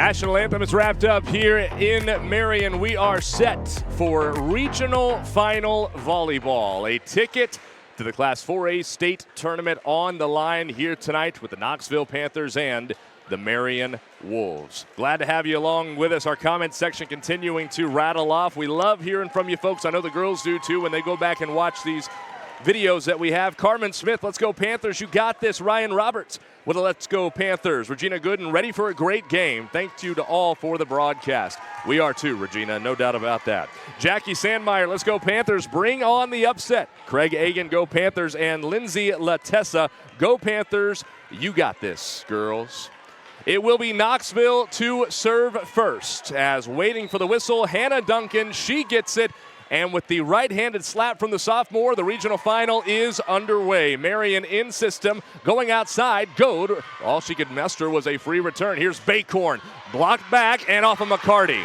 National anthem is wrapped up here in Marion. We are set for regional final volleyball. A ticket to the Class 4A state tournament on the line here tonight with the Knoxville Panthers and the Marion Wolves. Glad to have you along with us. Our comment section continuing to rattle off. We love hearing from you folks. I know the girls do too when they go back and watch these videos that we have. Carmen Smith, let's go Panthers. You got this. Ryan Roberts with a let's go Panthers. Regina Gooden, ready for a great game. Thank you to all for the broadcast. We are too, Regina, no doubt about that. Jackie Sandmeyer, let's go Panthers. Bring on the upset. Craig Agan, go Panthers. And Lindsay Latessa, go Panthers. You got this, girls. It will be Knoxville to serve first. As waiting for the whistle, Hannah Duncan, she gets it. And with the right-handed slap from the sophomore, the regional final is underway. Marion in system, going outside. Goad, all she could muster was a free return. Here's Baycorn, blocked back and off of McCarty.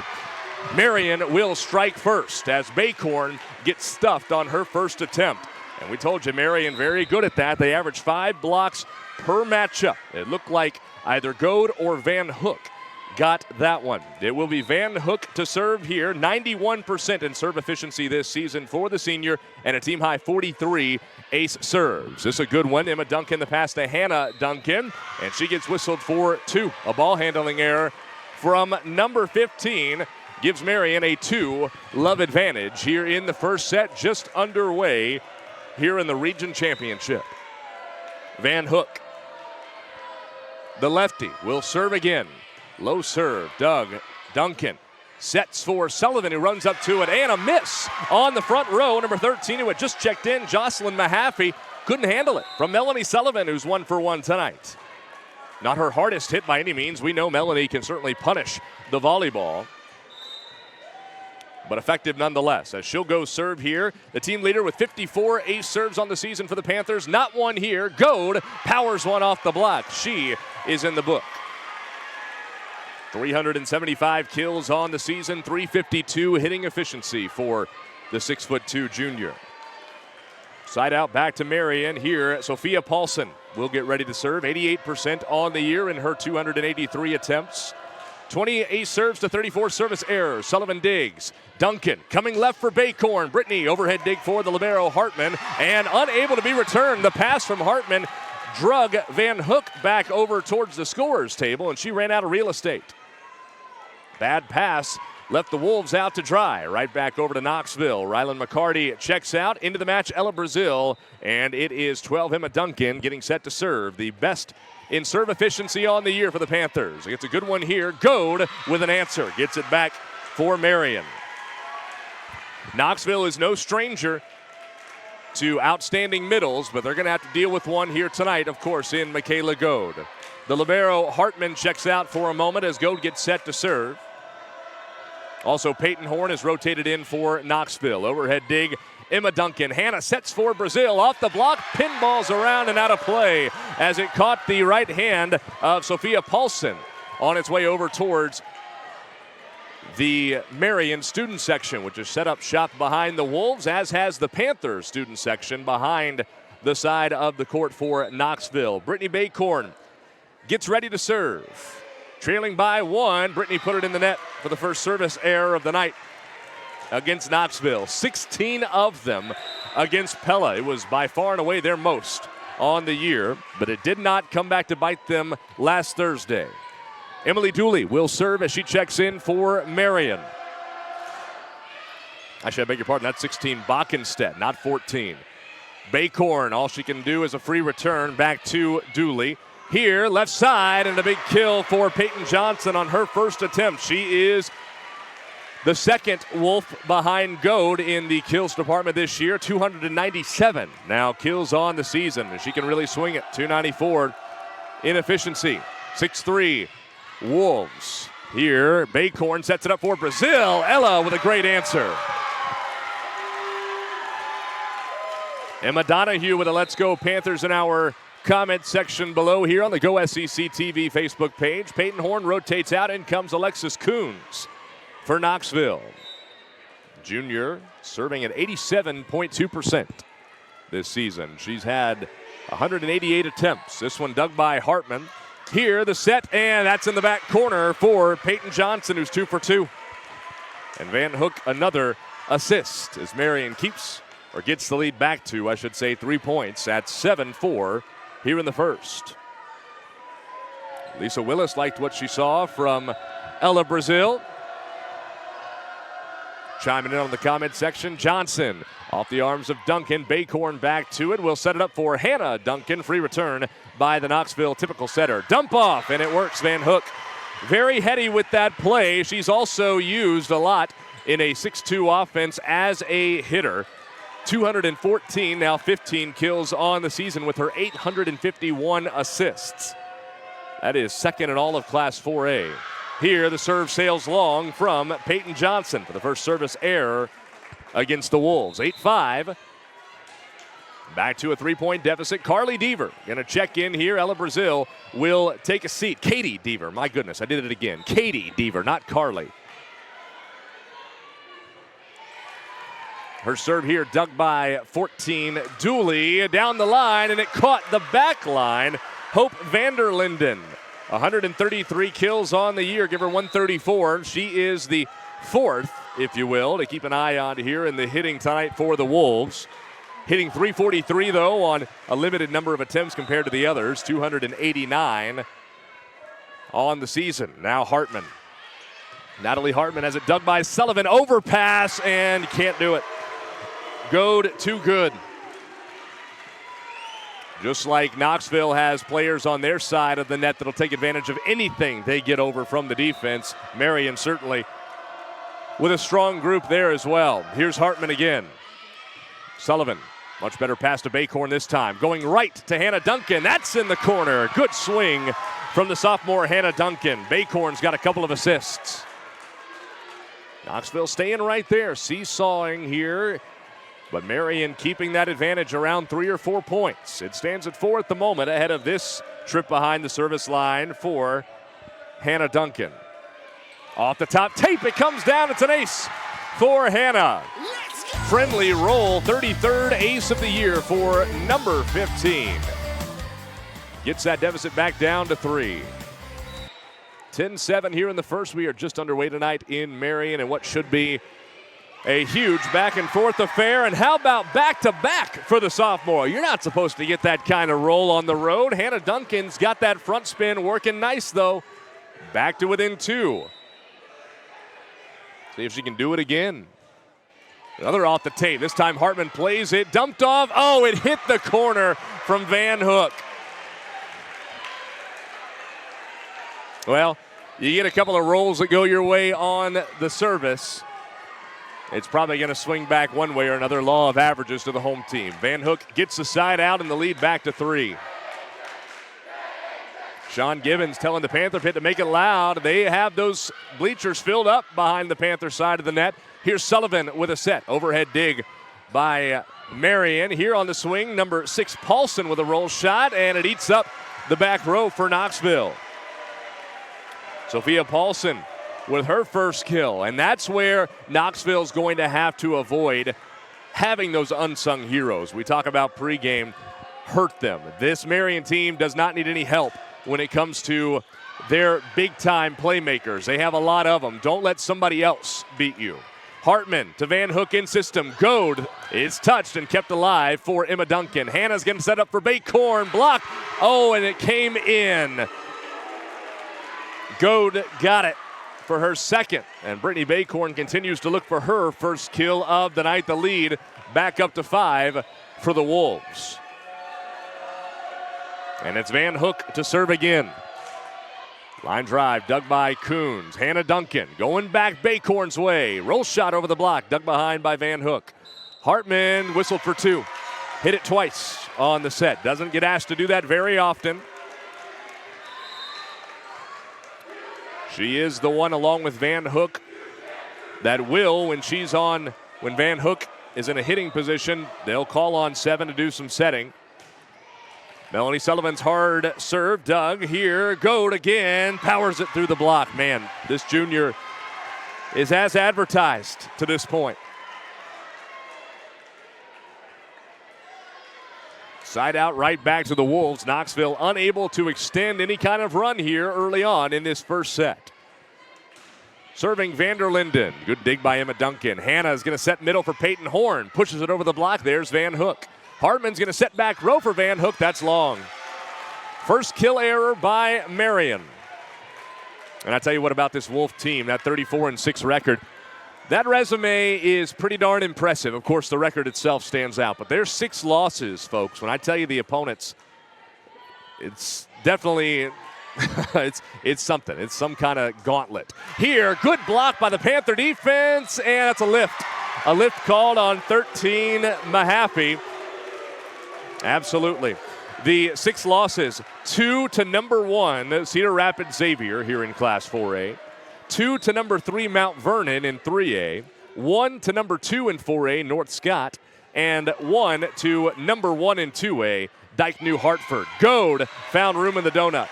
Marion will strike first as Baycorn gets stuffed on her first attempt. And we told you Marion very good at that. They average 5 blocks per matchup. It looked like either Goad or Van Hook got that one. It will be Van Hook to serve here. 91% in serve efficiency this season for the senior and a team high 43 ace serves. This is a good one. Emma Duncan the pass to Hannah Duncan, and she gets whistled for 2. A ball handling error from number 15 gives Marion a 2-love advantage here in the first set, just underway here in the region championship. Van Hook, the lefty, will serve again. Low serve, Duncan sets for Sullivan, who runs up to it, and a miss on the front row. Number 13, who had just checked in, Jocelyn Mahaffey, couldn't handle it from Melanie Sullivan, who's 1 for 1 tonight. Not her hardest hit by any means. We know Melanie can certainly punish the volleyball, but effective nonetheless, as she'll go serve here. The team leader with 54 ace serves on the season for the Panthers. Not one here. Goad powers one off the block. She is in the book. 375 kills on the season, 352 hitting efficiency for the 6'2" junior. Side out back to Marion here. Sophia Paulson will get ready to serve. 88% on the year in her 283 attempts. 20 ace serves to 34 service errors. Sullivan digs. Duncan coming left for Baycorn. Brittany overhead dig for the libero Hartman, and unable to be returned. The pass from Hartman drug Van Hook back over towards the scorer's table, and she ran out of real estate. Bad pass left the Wolves out to dry. Right back over to Knoxville. Rylan McCarty checks out. Into the match, Ella Brazil. And it is 12 Emma Duncan getting set to serve. The best in serve efficiency on the year for the Panthers. Gets a good one here. Goad with an answer. Gets it back for Marion. Knoxville is no stranger to outstanding middles, but they're going to have to deal with one here tonight, of course, in Michaela Goad. The libero Hartman checks out for a moment as Goad gets set to serve. Also, Peyton Horn is rotated in for Knoxville. Overhead dig, Emma Duncan. Hannah sets for Brazil. Off the block, pinballs around and out of play as it caught the right hand of Sophia Paulson on its way over towards the Marion student section, which is set up shop behind the Wolves, as has the Panthers student section behind the side of the court for Knoxville. Brittany Baycorn gets ready to serve. Trailing by 1, Brittany put it in the net for the first service error of the night against Knoxville. 16 of them against Pella. It was by far and away their most on the year, but it did not come back to bite them last Thursday. Emily Dooley will serve as she checks in for Marion. Actually, I beg your pardon, that's 16 Bockenstedt, not 14. Baycorn, all she can do is a free return back to Dooley. Here, left side, and a big kill for Peyton Johnson on her first attempt. She is the second Wolf behind Goad in the kills department this year, 297 now kills on the season. She can really swing it, 294 in efficiency. 6'3", Wolves. Here, Baycorn sets it up for Brazil. Ella with a great answer. Emma Donahue with a Let's Go Panthers in our comment section below here on the Go SEC TV Facebook page. Peyton Horn rotates out. In comes Alexis Coons for Knoxville. Junior serving at 87.2% this season. She's had 188 attempts. This one dug by Hartman. Here, the set, and that's in the back corner for Peyton Johnson, who's 2 for 2. And Van Hook, another assist as Marion gets the lead back to, 3 points at 7-4 here in the first. Lisa Willis liked what she saw from Ella Brazil. Chiming in on the comment section, Johnson off the arms of Duncan. Baycorn back to it. We'll set it up for Hannah Duncan. Free return by the Knoxville typical setter. Dump off, and it works. Van Hook very heady with that play. She's also used a lot in a 6-2 offense as a hitter. 214, now 15 kills on the season with her 851 assists. That is second in all of Class 4A. Here, the serve sails long from Peyton Johnson for the first service error against the Wolves. 8-5. Back to a 3-point deficit. Carly Deaver going to check in here. Ella Brazil will take a seat. Katie Deaver, my goodness, I did it again. Katie Deaver, not Carly. Her serve here dug by 14. Dooley down the line, and it caught the back line. Hope Vanderlinden, 133 kills on the year, give her 134. She is the fourth, if you will, to keep an eye on here in the hitting tonight for the Wolves. Hitting .343, though, on a limited number of attempts compared to the others. 289 on the season. Now Hartman. Natalie Hartman has it dug by Sullivan. Overpass, and can't do it. Goad too good. Just like Knoxville has players on their side of the net that'll take advantage of anything they get over from the defense. Marion certainly with a strong group there as well. Here's Hartman again. Sullivan, much better pass to Baycorn this time. Going right to Hannah Duncan. That's in the corner. Good swing from the sophomore Hannah Duncan. Baycorn's got a couple of assists. Knoxville staying right there, seesawing here. But Marion keeping that advantage around 3 or 4 points. It stands at 4 at the moment ahead of this trip behind the service line for Hannah Duncan. Off the top tape, it comes down. It's an ace for Hannah. Friendly roll, 33rd ace of the year for number 15. Gets that deficit back down to 3. 10-7 here in the first. We are just underway tonight in Marion and what should be a huge back-and-forth affair. And how about back-to-back for the sophomore? You're not supposed to get that kind of roll on the road. Hannah Duncan's got that front spin working nice, though. Back to within 2. See if she can do it again. Another off the tape. This time Hartman plays it. Dumped off. Oh, it hit the corner from Van Hook. Well, you get a couple of rolls that go your way on the service. It's probably going to swing back one way or another. Law of averages to the home team. Van Hook gets the side out and the lead back to 3. Sean Gibbons telling the Panther pit to make it loud. They have those bleachers filled up behind the Panther side of the net. Here's Sullivan with a set. Overhead dig by Marion. Here on the swing, number 6 Paulson with a roll shot, and it eats up the back row for Knoxville. Sophia Paulson with her first kill, and that's where Knoxville's going to have to avoid having those unsung heroes. We talk about pregame, hurt them. This Marion team does not need any help when it comes to their big-time playmakers. They have a lot of them. Don't let somebody else beat you. Hartman to Van Hook in system. Goad is touched and kept alive for Emma Duncan. Hannah's getting set up for Baycorn. Block. Oh, and it came in. Goad got it for her second. And Brittany Baycorn continues to look for her first kill of the night. The lead back up to 5 for the Wolves. And it's Van Hook to serve again. Line drive dug by Coons. Hannah Duncan going back Baycorn's way. Roll shot over the block, dug behind by Van Hook. Hartman whistled for 2. Hit it twice on the set. Doesn't get asked to do that very often. She is the one along with Van Hook that will, when Van Hook is in a hitting position, they'll call on 7 to do some setting. Melanie Sullivan's hard serve, dug here, Goad again, powers it through the block. Man, this junior is as advertised to this point. Side out, right back to the Wolves. Knoxville unable to extend any kind of run here early on in this first set. Serving Vanderlinden. Good dig by Emma Duncan. Hannah is going to set middle for Peyton Horn. Pushes it over the block. There's Van Hook. Hartman's going to set back row for Van Hook. That's long. First kill error by Marion. And I tell you what about this Wolf team, that 34-6 record. That resume is pretty darn impressive. Of course, the record itself stands out. But there's 6 losses, folks. When I tell you the opponents, it's definitely... it's something. It's some kind of gauntlet. Here, good block by the Panther defense, and that's a lift. A lift called on 13, Mahaffey. Absolutely. The 6 losses, 2 to number 1, Cedar Rapids Xavier here in Class 4A. 2 to number 3, Mount Vernon in 3A. 1 to number 2 in 4A, North Scott. And 1 to number 1 in 2A, Dyke New Hartford. Goad found room in the donut.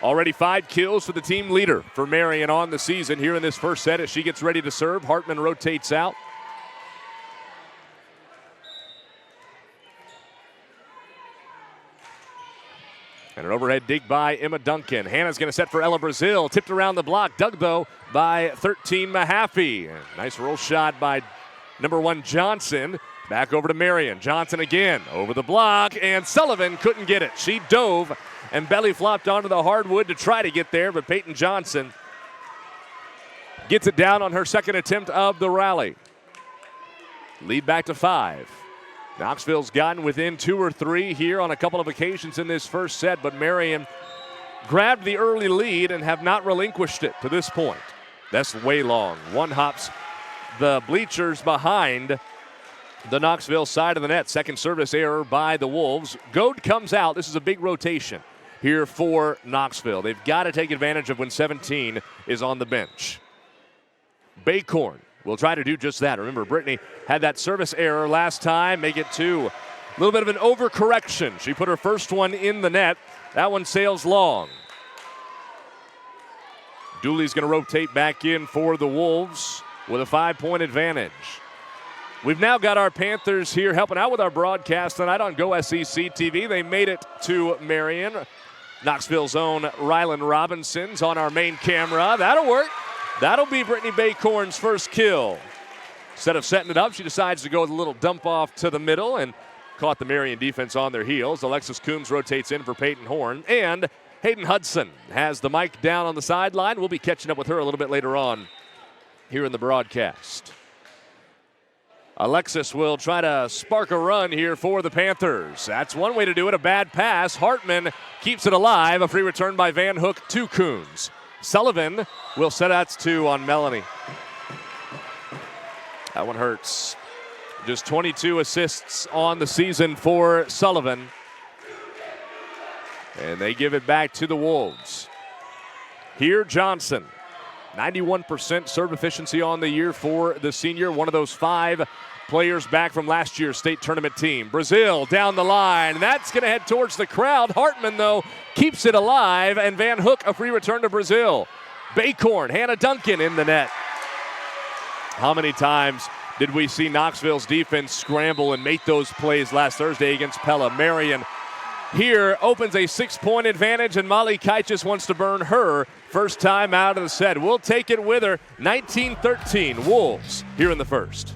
Already 5 kills for the team leader for Marion on the season here in this first set as she gets ready to serve. Hartman rotates out. And an overhead dig by Emma Duncan. Hannah's going to set for Ella Brazil. Tipped around the block. Dug, though, by 13, Mahaffey. Nice roll shot by number 1, Johnson. Back over to Marion. Johnson again over the block, and Sullivan couldn't get it. She dove and belly flopped onto the hardwood to try to get there, but Peyton Johnson gets it down on her second attempt of the rally. Lead back to 5. Knoxville's gotten within 2 or 3 here on a couple of occasions in this first set, but Marion grabbed the early lead and have not relinquished it to this point. That's way long. One hops the bleachers behind the Knoxville side of the net. Second service error by the Wolves. Goad comes out. This is a big rotation here for Knoxville. They've got to take advantage of when 17 is on the bench. Baycorn will try to do just that. Remember, Brittany had that service error last time, make it 2. A little bit of an overcorrection. She put her first one in the net. That one sails long. Dooley's going to rotate back in for the Wolves with a 5-point advantage. We've now got our Panthers here helping out with our broadcast tonight on Go SEC TV. They made it to Marion. Knoxville's own Rylan Robinson's on our main camera. That'll work. That'll be Brittany Baycorn's first kill. Instead of setting it up, she decides to go with a little dump off to the middle and caught the Marion defense on their heels. Alexis Coombs rotates in for Peyton Horn. And Hayden Hudson has the mic down on the sideline. We'll be catching up with her a little bit later on here in the broadcast. Alexis will try to spark a run here for the Panthers. That's one way to do it, a bad pass. Hartman keeps it alive. A free return by Van Hook to Coombs. Sullivan will set that's 2 on Melanie. That one hurts. Just 22 assists on the season for Sullivan. And they give it back to the Wolves. Here, Johnson. 91% serve efficiency on the year for the senior. One of those 5 players back from last year's state tournament team. Brazil down the line. That's going to head towards the crowd. Hartman, though, keeps it alive. And Van Hook, a free return to Brazil. Baycorn, Hannah Duncan in the net. How many times did we see Knoxville's defense scramble and make those plays last Thursday against Pella? Marion here opens a 6-point advantage, and Molly Kaichis wants to burn her first time out of the set. We'll take it with her. 19-13 Wolves here in the first.